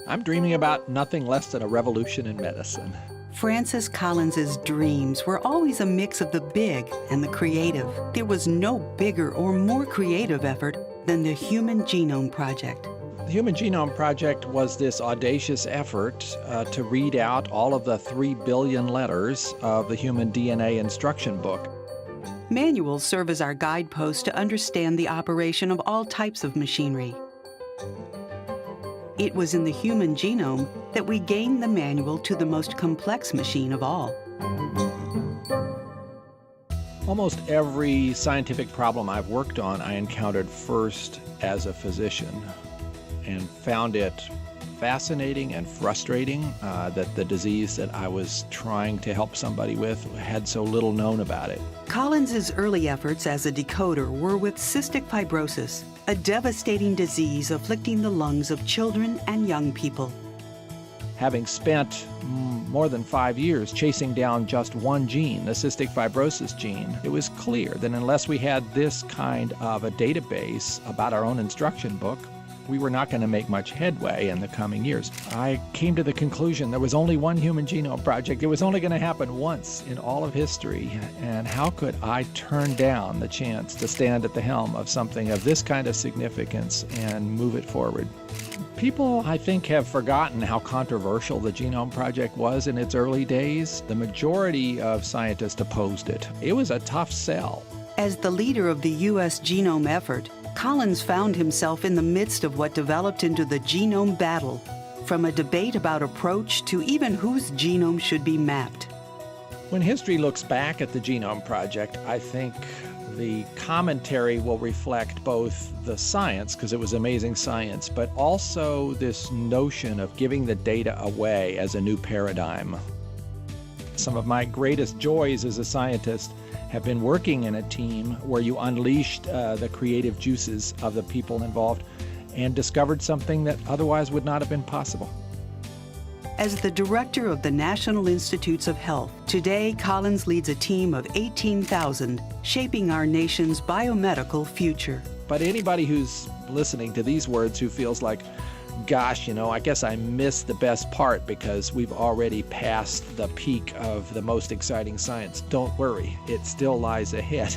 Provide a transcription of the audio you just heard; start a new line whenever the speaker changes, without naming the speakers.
I'm dreaming about nothing less than a revolution in medicine.
Francis Collins's dreams were always a mix of the big and the creative. There was no bigger or more creative effort than the Human Genome Project.
The Human Genome Project was this audacious effort to read out all of the 3 billion letters of the Human DNA Instruction Book.
Manuals serve as our guideposts to understand the operation of all types of machinery. It was in the human genome that we gained the manual to the most complex machine of all.
Almost every scientific problem I've worked on, I encountered first as a physician and found it fascinating and frustrating that the disease that I was trying to help somebody with had so little known about it.
Collins's early efforts as a decoder were with cystic fibrosis, a devastating disease afflicting the lungs of children and young people.
Having spent more than 5 years chasing down just one gene, the cystic fibrosis gene, it was clear that unless we had this kind of a database about our own instruction book, we were not going to make much headway in the coming years. I came to the conclusion there was only one Human Genome Project. It was only going to happen once in all of history. And how could I turn down the chance to stand at the helm of something of this kind of significance and move it forward? People, I think, have forgotten how controversial the Genome Project was in its early days. The majority of scientists opposed it. It was a tough sell.
As the leader of the U.S. genome effort, Collins found himself in the midst of what developed into the genome battle, from a debate about approach to even whose genome should be mapped.
When history looks back at the Genome Project, I think the commentary will reflect both the science, because it was amazing science, but also this notion of giving the data away as a new paradigm. Some of my greatest joys as a scientist have been working in a team where you unleashed the creative juices of the people involved and discovered something that otherwise would not have been possible.
As the director of the National Institutes of Health, today Collins leads a team of 18,000 shaping our nation's biomedical future.
But anybody who's listening to these words who feels like, gosh, I guess I missed the best part because we've already passed the peak of the most exciting science. Don't worry, it still lies ahead.